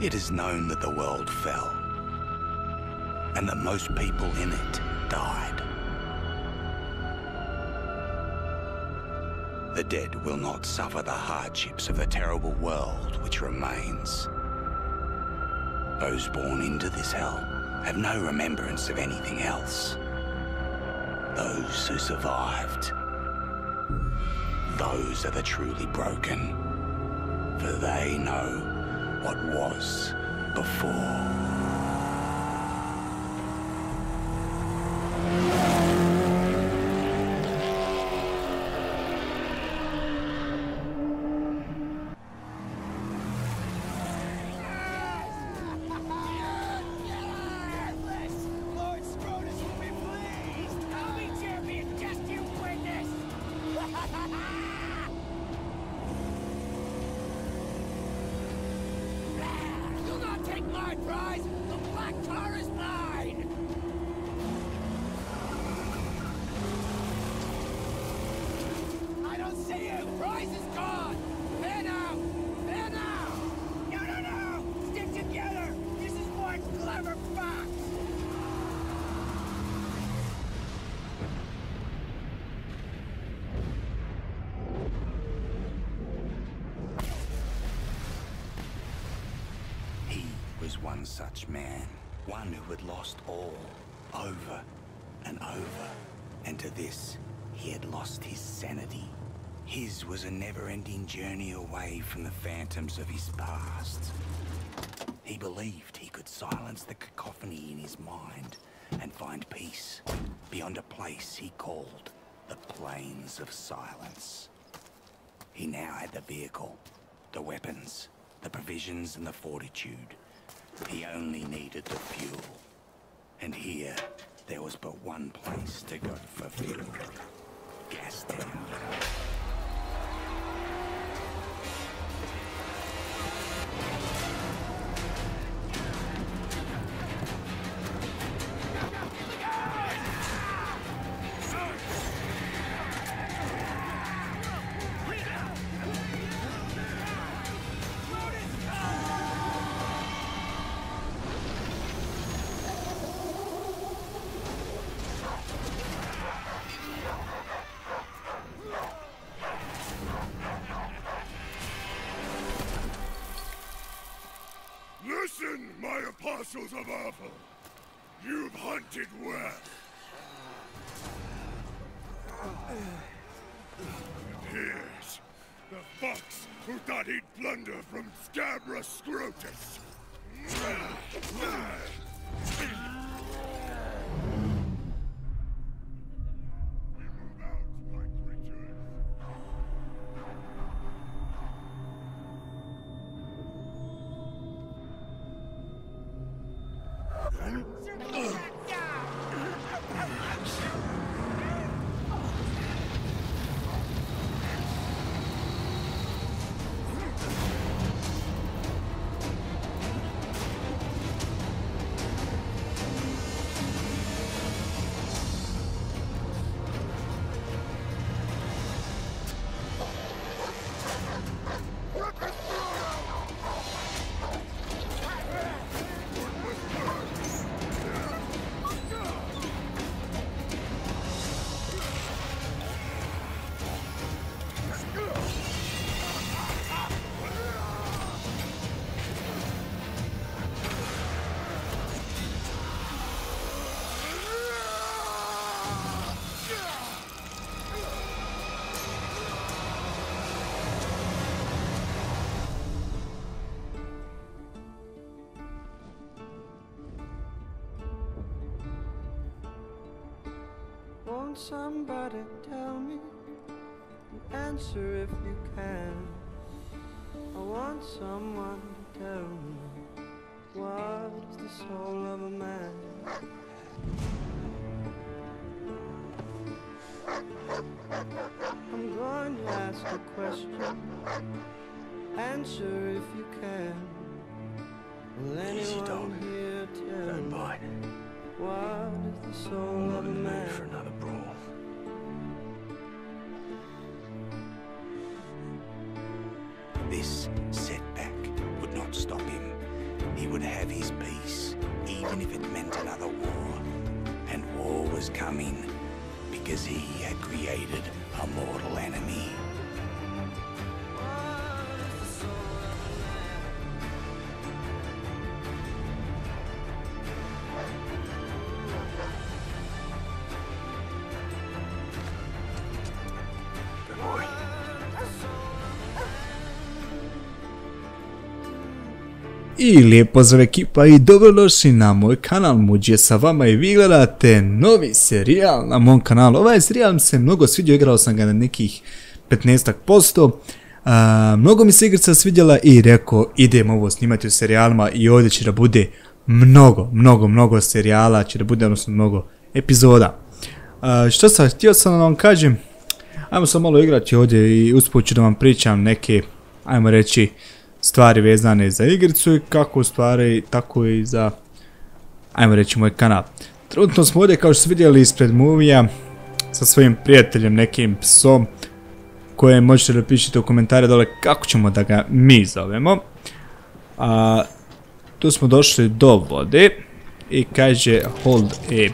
It is known that the world fell, and that most people in it died. The dead will not suffer the hardships of the terrible world which remains. Those born into this hell have no remembrance of anything else. Those who survived, those are the truly broken, for they know what was before. My prize! The black tar is mine! I don't see you! Prize is gone! There now! There now! No! Stick together! This is one clever fox! One such man, one who had lost all, over and over, and to this he had lost his sanity. His was a never-ending journey away from the phantoms of his past. He believed he could silence the cacophony in his mind and find peace beyond a place he called the Plains of Silence. He now had the vehicle, the weapons, the provisions and the fortitude. He only needed the fuel. And here, there was but one place to go for fuel. Gastown. Listen, my apostles of Arthur! You've hunted well. And here's the fox who thought he'd plunder from Scabra Scrotus. Won't somebody tell me the answer if you can? I want someone to tell me what is the soul of a man? I'm going to ask a question. Answer if you can. Will anyone here tell me what is the soul of a man? For another brawl. This setback would not stop him. would have his peace, even if it meant another war. And war was coming, because he had created a mortal enemy. I lijep pozdrav ekipa i dobrodošli na moj kanal Muđe sa vama i vi gledate novi serijal na mom kanalu. Ovaj serijal mi se mnogo svidio, igrao sam ga na nekih 15%. Mnogo mi se igrica svidjela i rekao idem ovo snimati u serijalima i ovdje će da bude mnogo serijala, će da bude odnosno mnogo epizoda. Što sam htio sam da vam kažem, ajmo sam malo igrati ovdje i usput ću da vam pričam neke, ajmo reći, stvari vezane za igricu i kako u stvari, tako i za, ajmo reći, moj kanal. Trenutno smo ovdje, kao što ste vidjeli ispred movija, sa svojim prijateljem, nekim psom, koje možete da pišete u komentare dole kako ćemo da ga mi zovemo. Tu smo došli do vode i kaže hold A.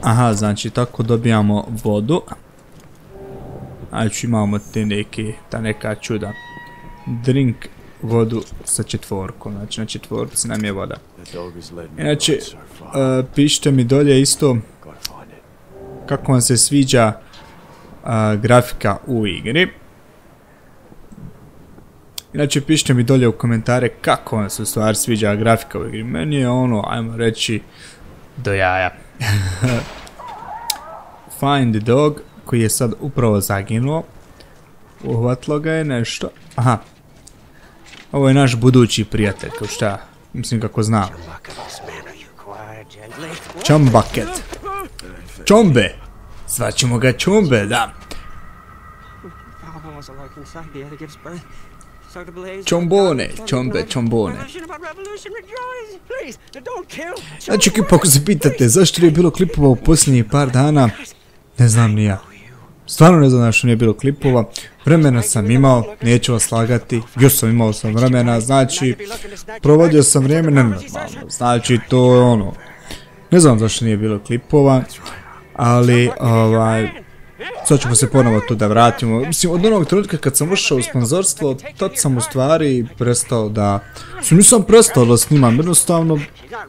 Aha, znači tako dobijamo vodu. Znači imamo te neke, ta neka čuda. Drink vodu sa četvorkom, znači na četvorci nam je voda. Inače, pišite mi dolje isto kako vam se sviđa grafika u igri. Inače, pišite mi dolje u komentare kako vam se u stvari sviđa grafika u igri. Meni je ono, ajmo reći, do jaja. Find the dog, koji je sad upravo zaginuo. Uhvatilo ga je nešto. Aha. Ovo je naš budući prijatelj, kao šta? Mislim kako znam. Chumbucket. Čombe. Zvaćemo ga Čombe, da. Čombone, čombone. Znači, ako se pitate zašto nije bilo klipova u posljednjih par dana, ne znam ni ja. Stvarno ne znam zašto nije bilo klipova. Vremena sam imao, neću vas lagati. Još sam imao vremena, znači provodio sam vrijeme nenormalno. Znači to je ono. Ne znam zašto nije bilo klipova, ali sad ćemo se ponovo tu da vratimo. Mislim, od onog trenutka kad sam ušao u sponzorstvo, tad sam u stvari prestao da... Nisam prestao da snimam, jednostavno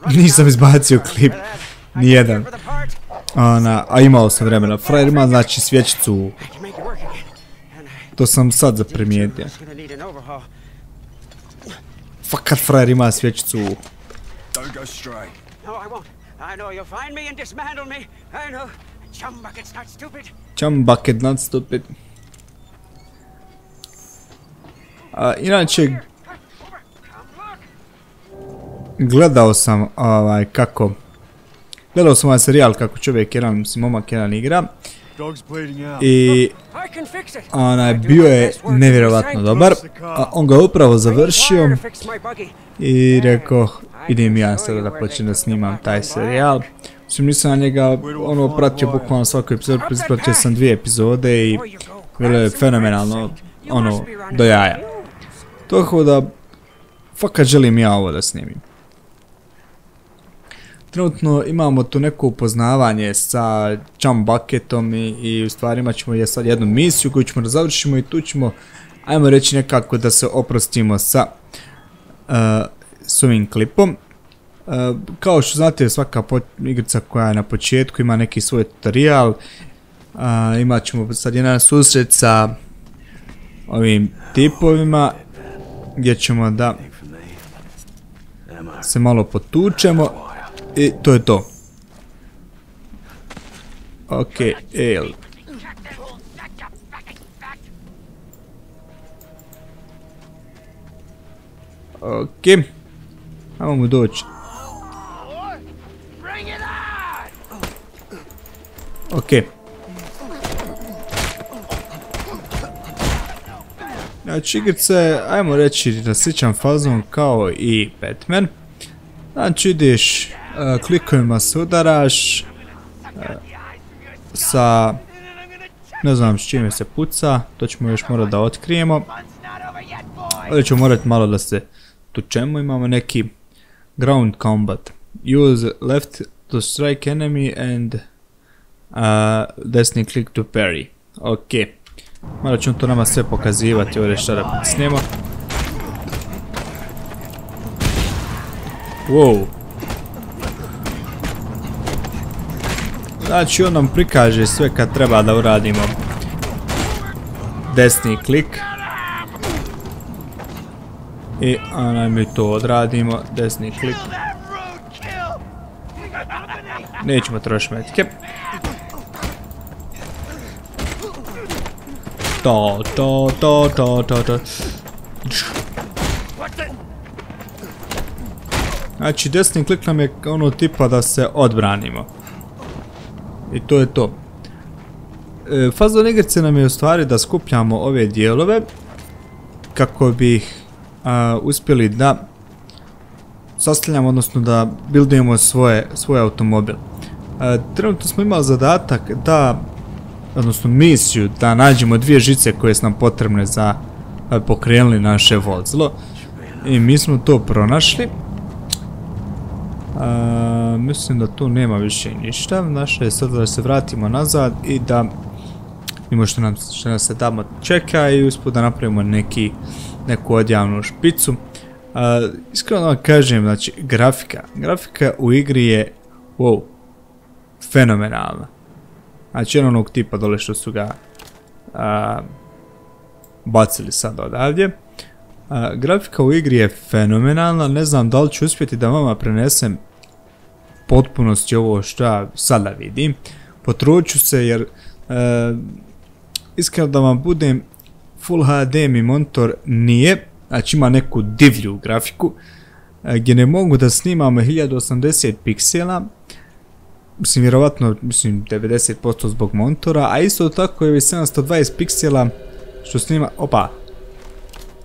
nisam izbacio klip. Nijedan. A imao sam vremena. Frajer ima znači svječicu. To sam sad zaprimijetio. Fakat frajer ima svječicu. Chumbucket not stupid. Inače, gledao sam kako... Gledao sam ovaj serijal kako čovjek jedan, mislim momak jedan igra i bio je nevjerovatno dobar, on ga upravo završio i rekao idem ja sada da počnem da snimam taj serijal. Mislim nisam na njega ono pratio bukvalno svaku epizodu, pratio sam 2 epizode i bilo je fenomenalno, ono do jaja. Tako da fakat želim ja ovo da snimim. Trenutno imamo tu neko upoznavanje sa Chumbucketom i u stvari imat ćemo sad jednu misiju koju ćemo da završimo i tu ćemo, ajmo reći nekako da se oprostimo sa ovim klipom. Kao što znate, svaka igrica koja je na početku ima neki svoj tutorial. Imat ćemo sad jedan susret sa ovim tipovima gdje ćemo da se malo potučemo. I to je to. Ok, ok. Ajmo mu doći. Ok. Znači igrica je, ajmo reći, na sličan fazon kao i Batman. Znači ideš, klikovima se udaraš, sa, ne znam s čime se puca, to ćemo još morati da otkrijemo. Ovdje ćemo morati malo da se tučemo, imamo neki ground combat. Use left to strike enemy and desni click to parry. Ok. Malo ćemo to nama sve pokazivati ovdje šta da pritisnemo. Wow. Znači on nam prikaže sve kad treba da uradimo. Desni klik. I onaj mi to odradimo. Desni klik. Nećemo trošiti metke. To. Znači desni klik nam je ono tipa da se odbranimo. I to je to. Fazon igrice nam je u stvari da skupljamo ove dijelove kako bi ih uspjeli da sastavljamo, odnosno da buildujemo svoj automobil. Trenutno smo imali zadatak da, odnosno misiju da nađemo 2 žice koje su nam potrebne za pokrenuli naše vozilo. I mi smo to pronašli. Mislim da tu nema više ništa. Naše je sad da se vratimo nazad i da imamo što nas se tamo čeka i usput da napravimo neku odjavnu špicu. Iskreno vam kažem, znači grafika u igri je wow, fenomenalna. Znači onog tipa dole što su ga bacili sad odavdje. Grafika u igri je fenomenalna, ne znam da li ću uspjeti da vama prenesem potpunosti ovo što ja sada vidim. Potrudit ću se jer iskreno da vam budem, Full HD mi monitor nije, znači ima neku divlju grafiku gdje ne mogu da snimam 1080 piksela, mislim vjerovatno 90% zbog monitora, a isto tako je 720 piksela što snima, opa,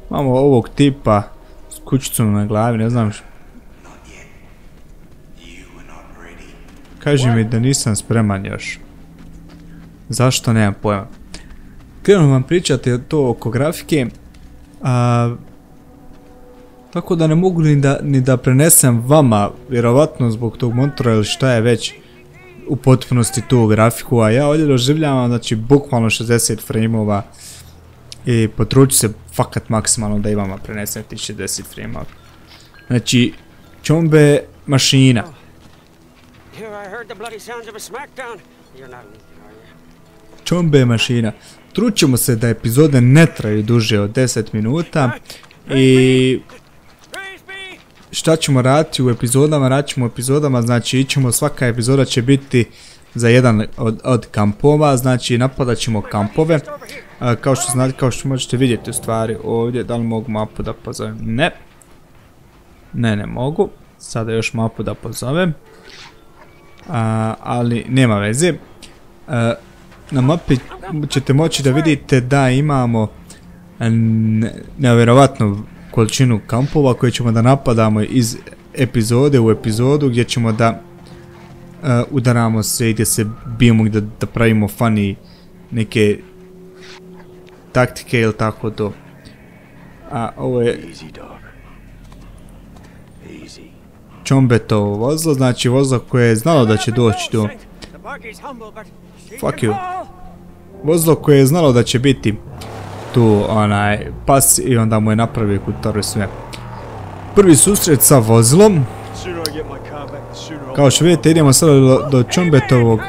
imamo ovog tipa s kućicom na glavi, ne znam što. Kaži mi da nisam spreman još. Zašto, nemam pojma. Krenuo vam pričati to oko grafike, tako da ne mogu ni da prenesem vama, vjerovatno zbog tog monitora ili šta je već u potpunosti tu grafiku, a ja ovdje doživljavam, znači bukvalno 60 frameova i potrudit se fakat maksimalno da i vama prenesem ti 60 frameova. Znači, čombe mašina. Čombe mašina. Trućemo se da epizode ne traju duže od 10 minuta i šta ćemo raditi u epizodama? Radit ćemo u epizodama, znači svaka epizoda će biti za jedan od kampova, znači napadat ćemo kampove. Kao što znate, kao što možete vidjeti u stvari ovdje, da li mogu mapu da pozovem? Ne. Ne mogu. Sada još mapu da pozovem. Ali nema veze. Na mapi ćete moći da vidite da imamo nevjerovatnu količinu kampova koje ćemo da napadamo iz epizode u epizodu, gdje ćemo da udaramo se i gdje se bijemo, gdje da pravimo funny neke taktike ili tako to. A ovo je Chombetovo vozilo, znači vozilo koje je znalo da će doći do... Fuck you. Vozilo koje je znalo da će biti tu onaj pas i onda mu je napravio kutare sve. Prvi susret sa vozilom. Kao što vidite idemo sada do Chombetovog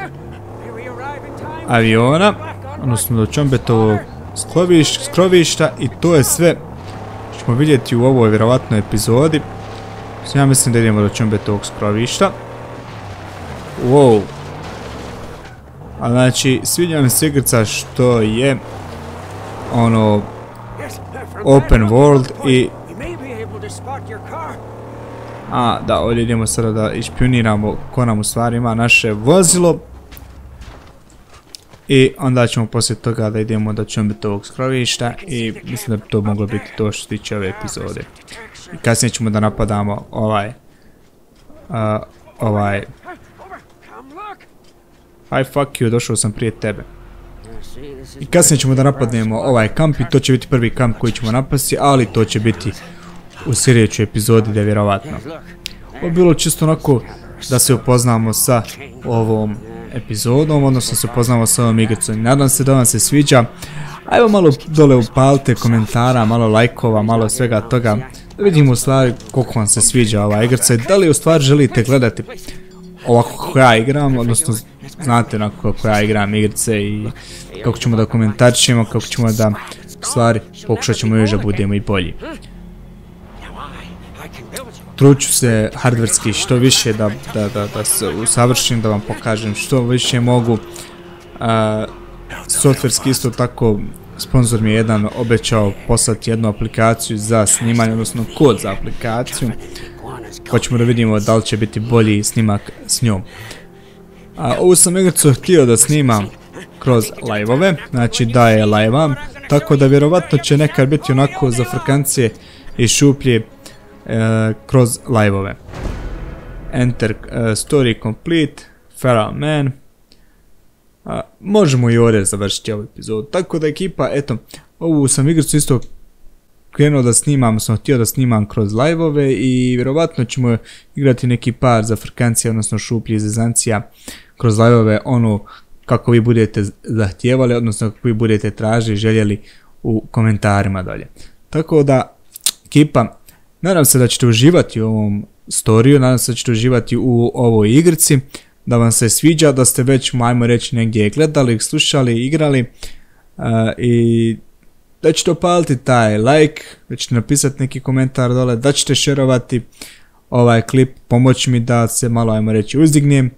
aviona, odnosno do Chombetovog skrovišta i to je sve što ćemo vidjeti u ovoj vjerovatnoj epizodi. Ja mislim da idemo do Chombetovog skrovišta. Wow. A znači, sviđa mi se igrica što je ono open world i da, ovdje idemo sada da išpioniramo ko nam u stvari ima naše vozilo i onda ćemo poslije toga da idemo do Chombetovog skrovišta i mislim da bi to moglo biti to što se tiče ove epizode. I kasnije ćemo da napadamo ovaj... Aj, fuck you, došao sam prije tebe. I kasnije ćemo da napadnemo ovaj kamp i to će biti prvi kamp koji ćemo napasti, ali to će biti u sljedećoj epizodi da vjerovatno. Ovo je bilo čisto onako da se upoznamo sa ovom epizodom, odnosno se upoznamo sa ovom igricom. Nadam se da vam se sviđa. Ajmo malo dole upalite komentara, malo lajkova, malo svega toga. Da vidimo u stvari koliko vam se sviđa ova igrica i da li u stvari želite gledati ovako kako ja igram, odnosno znate onako kako ja igram igrice i kako ćemo da komentarišemo, kako ćemo da u stvari pokušat ćemo još da budemo i bolji. Truću se hardverski što više da se usavršim, da vam pokažem što više mogu. Softverski isto tako, sponsor mi je jedan obećao poslati jednu aplikaciju za snimanje, odnosno kod za aplikaciju. Hoćemo da vidimo da li će biti bolji snimak s njom. Ovu sam igricu htio da snimam kroz live-ove, znači da je live-am, tako da vjerovatno će nekad biti onako za frkancije i šuplje kroz live-ove. Enter story complete, Feral Man. Možemo i ovdje završiti ovu epizodu. Tako da ekipa, eto, ovu sam igricu isto krenuo da snimam, sam htio da snimam kroz live-ove i vjerovatno ćemo igrati neki par za frkancija, odnosno šuplje i zezancija kroz live-ove, ono kako vi budete zahtijevali, odnosno kako vi budete tražili, željeli u komentarima dolje. Tako da, ekipa, nadam se da ćete uživati u ovom storiju, nadam se da ćete uživati u ovoj igrici, da vam se sviđa, da ste već, ajmo reći, negdje gledali, slušali, igrali i da ćete opaliti taj like, da ćete napisati neki komentar dole, da ćete šerovati ovaj klip, pomoći mi da se malo, ajmo reći, uzdignem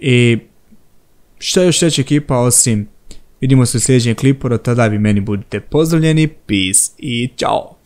i šta još reći ekipa, osim vidimo se u sljedećem klipu, do tada vi meni budite pozdravljeni, peace i ciao!